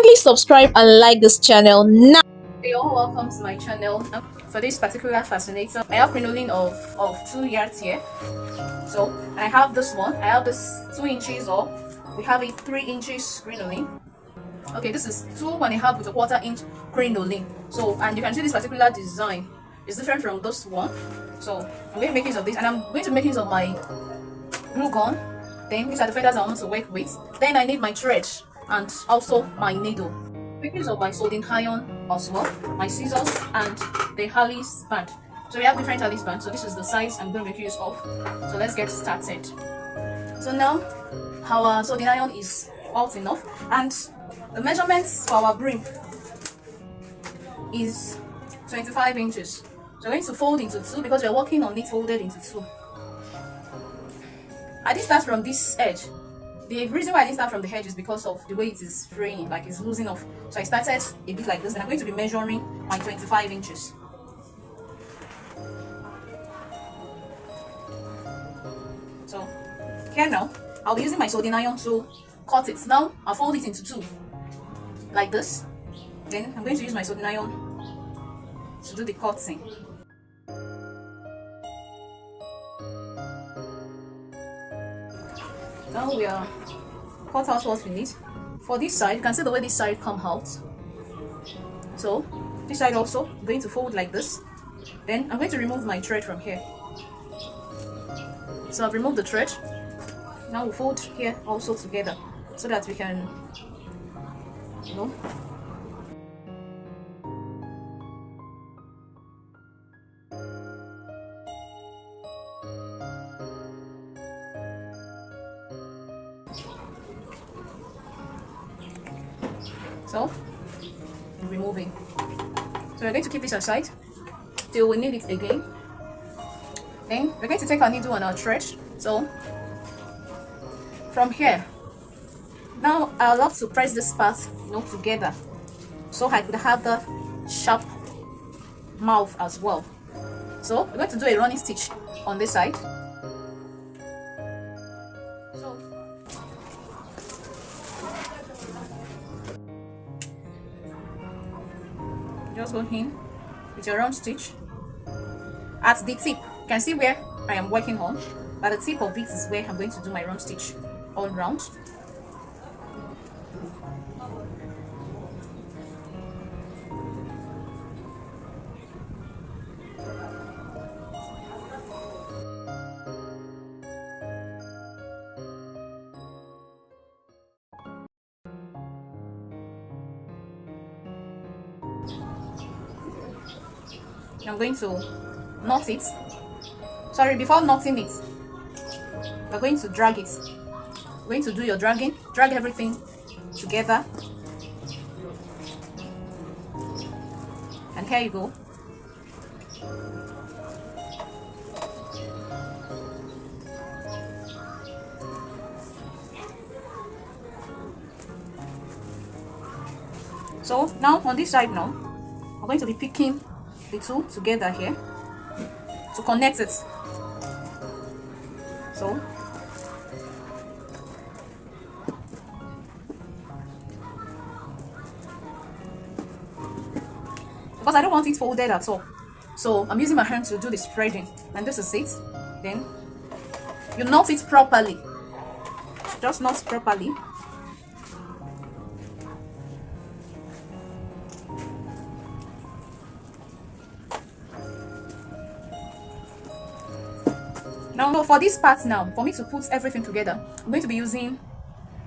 Please subscribe and like this channel now. Hey all, welcome to my channel. For this particular fascinator, I have crinoline of 2 yards here. So, and I have this one. I have this 2 inches, or we have a 3 inches crinoline. Okay, this is 2.5 with a 1/4 inch crinoline. So, and you can see this particular design is different from this one. So, I'm going to make use of this, and I'm going to make use of my glue gun. Then these are the feathers I want to work with. Then I need my thread and also my needle. Make use of my soldering iron as well, my scissors, and the Harley's band. So we have different Harley's bands. So this is the size I'm going to make use of. So let's get started. So now our soldering iron is out enough, and the measurements for our brim is 25 inches. So we're going to fold into 2 because we're working on it folded into 2. I did start from this edge. The reason why I didn't start from the edge is because of the way it is fraying, like it's losing off. So I started a bit like this, and I'm going to be measuring my 25 inches. So here now, I'll be using my soldering iron to cut it. Now I'll fold it into 2, like this. Then I'm going to use my soldering iron to do the cutting. Now we are cut out what we need. For this side, you can see the way this side come out. So this side also, I'm going to fold like this. Then I'm going to remove my thread from here. So I've removed the thread. Now we'll fold here also together so that we can, you know, so removing. So we're going to keep this aside till we need it again. Then we're going to take our needle and our thread. So from here, now I love to press this part, you know, together, so I could have the sharp mouth as well. So we're going to do a running stitch on this side. So just go in with your round stitch at the tip. You can see where I am working on. At the tip of it is where I'm going to do my round stitch all round. I'm going to knot it. Sorry, before knotting it, we're going to drag it. We're going to do your dragging. Drag everything together. And here you go. So now on this side now, I'm going to be picking the 2 together here to connect it. So because I don't want it folded at all, so I'm using my hand to do the spreading, and this is it. Then you knot it properly. Just knot properly. Now for this part now, for me to put everything together, I'm going to be using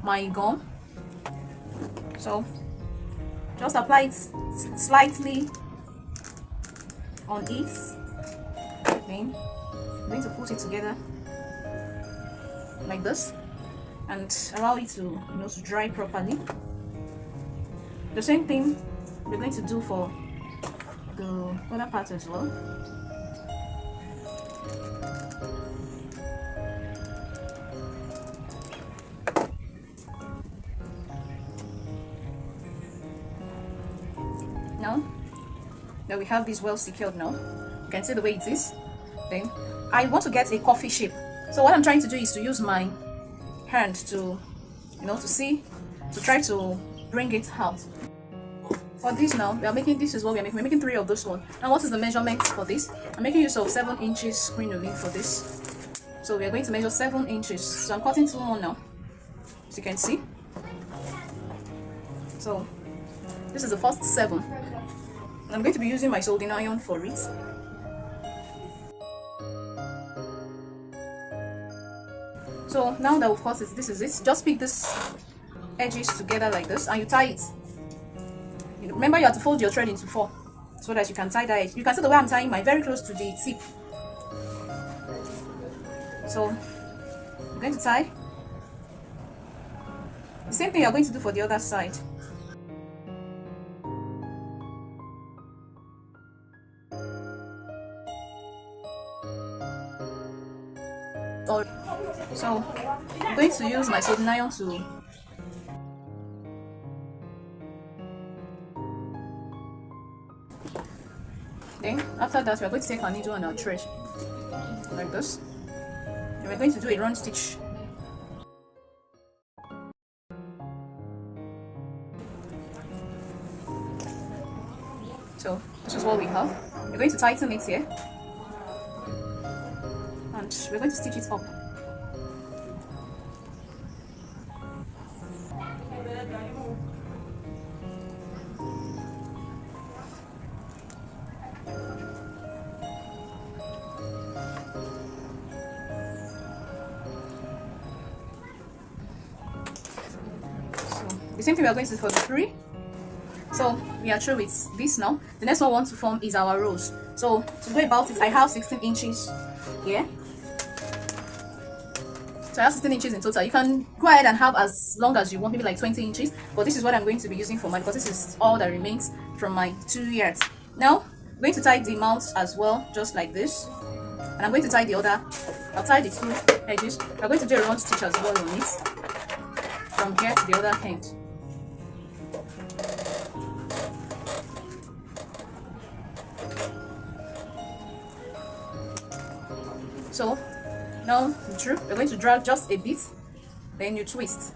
my gum. So just apply it slightly on it. Then I'm going to put it together like this and allow it to, you know, to dry properly. The same thing we're going to do for the other part as well. Now that we have this well secured now, you can see the way it is. Then I want to get a coffee shape. So what I'm trying to do is to use my hand to, you know, to try to bring it out. For this now, we are making, this is what we are making. We're making 3 of this one. Now what is the measurement for this? I'm making use of 7 inches crinoline for this. So we are going to measure 7 inches. So I'm cutting 2 more now, as you can see. So this is the first 7. I'm going to be using my soldering iron for it. So now that we've cut it, this is it. Just pick this edges together like this and you tie it. Remember, you have to fold your thread into 4 so that you can tie that edge. You can see the way I'm tying mine, very close to the tip. So I'm going to tie. The same thing you're going to do for the other side. So I'm going to use my soldering iron to then after that we are going to take our needle and our thread like this, and we're going to do a run stitch. So this is what we have. We're going to tighten it here and we're going to stitch it up. The same thing we are going to do for the 3. So we are through with this now. The next one we want to form is our rows. So to go about it, I have 16 inches here. So I have 16 inches in total. You can go ahead and have as long as you want, maybe like 20 inches. But this is what I'm going to be using for mine because this is all that remains from my 2 yards. Now I'm going to tie the mouth as well, just like this. And I'm going to tie the other. I'll tie the 2 edges. I'm going to do a round stitch as well on it, from here to the other end. So now we're going to drag just a bit, then you twist.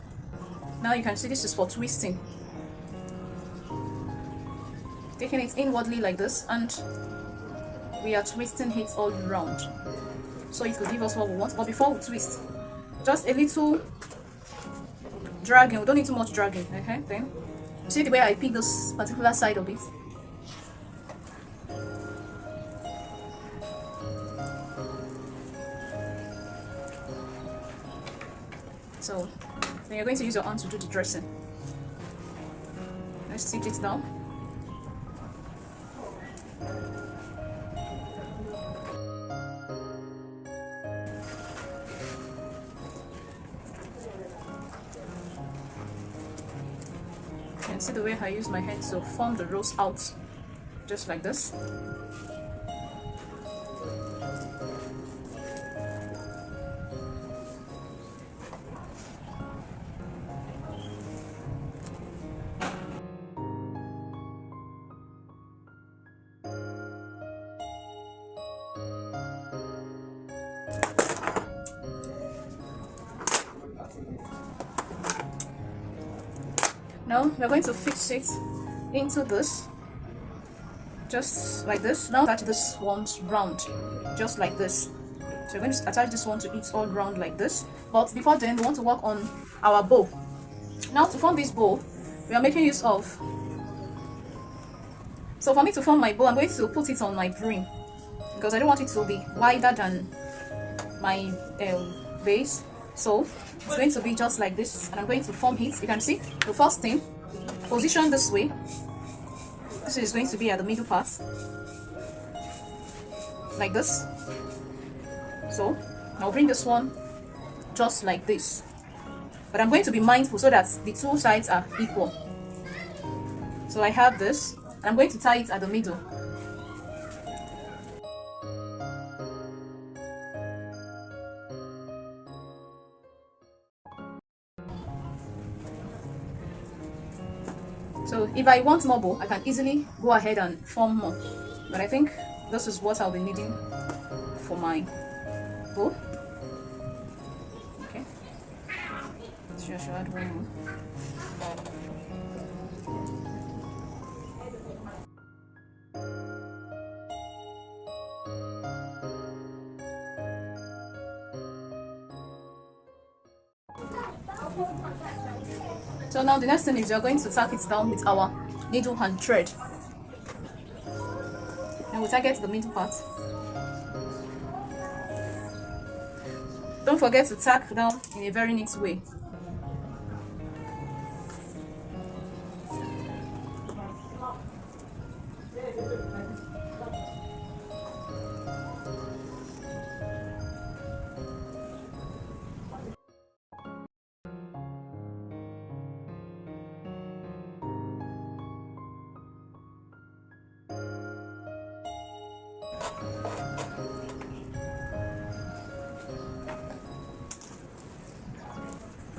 Now you can see this is for twisting. Taking it inwardly like this, and we are twisting it all around, so it will give us what we want. But before we twist, just a little dragging. We don't need too much dragging. Okay, then see the way I pick this particular side of it. So then you're going to use your hand to do the dressing. Let's stitch it down. You can see the way I use my hand to form the rows out, just like this. Now we're going to fix it into this, just like this. Now attach this one round, just like this. So we're going to attach this one to it all round like this. But before then, we want to work on our bow. Now to form this bow, we are making use of. So for me to form my bow, I'm going to put it on my brim because I don't want it to be wider than my base. So it's going to be just like this, and I'm going to form it. You can see the first thing, position this way. This is going to be at the middle part, like this. So I'll bring this one just like this, but I'm going to be mindful so that the 2 sides are equal. So I have this, and I'm going to tie it at the middle. So if I want more bow, I can easily go ahead and form more. But I think this is what I'll be needing for my bow. Okay. So I should add one more. So now the next thing is we are going to tack it down with our needle and thread. And we'll target the middle part. Don't forget to tack down in a very neat way.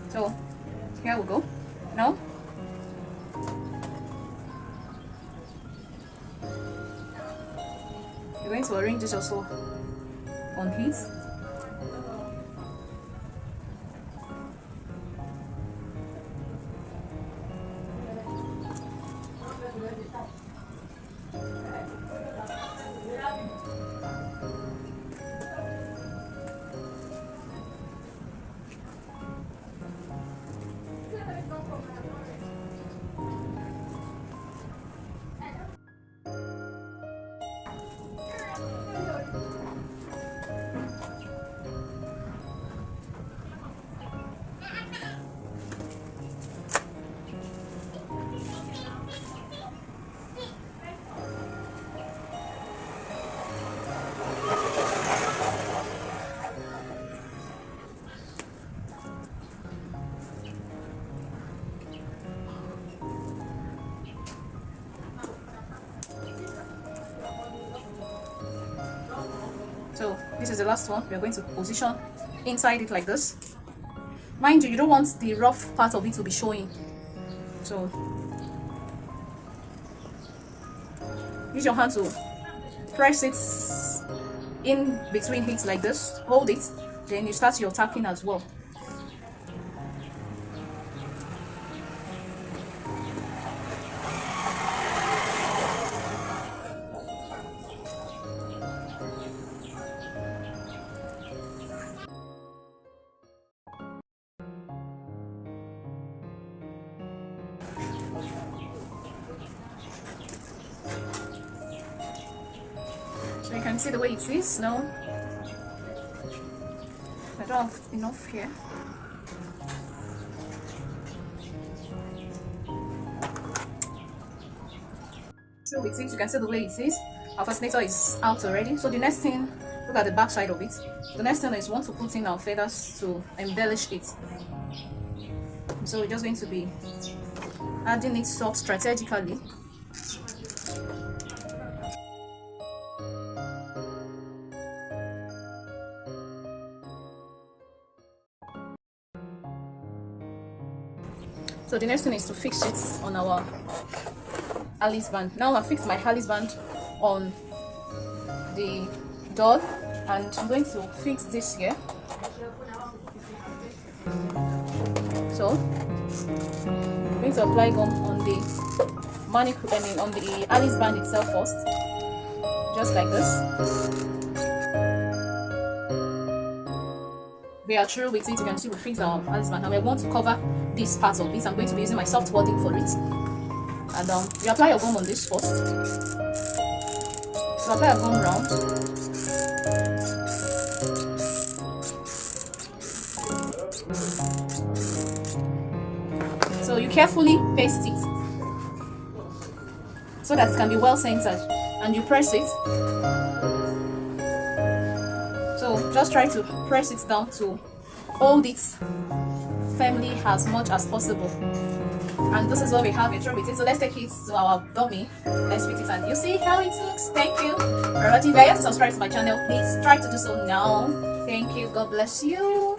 So here we go. Now you're going to arrange this also on heat. So this is the last one. We are going to position inside it like this. Mind you, you don't want the rough part of it to be showing. So use your hand to press it in between it like this. Hold it. Then you start your tacking as well. So you can see the way it is now. I don't have enough here. So with it, you can see the way it is. Our fascinator is out already. So the next thing, look at the back side of it. The next thing is we want to put in our feathers to embellish it. So we're just going to be adding it up strategically. So the next thing is to fix it on our Alice band. Now I've fixed my Alice band on the doll, and I'm going to fix this here. So I'm going to apply gum on the manicure, on the Alice band itself first, just like this. We are through with it. You can see we fixed our Alice band, and we want to cover this part of it. I'm going to be using my soft wadding for it. And you apply your gum on this first. So apply your gum round. So you carefully paste it so that it can be well centered, and you press it. So just try to press it down to hold it firmly as much as possible. And this is what we have it through with it. So let's take it to our dummy. Let's fit it, and you see how it looks. Thank you for watching. If you are yet to subscribe to my channel, please try to do so now. Thank you. God bless you.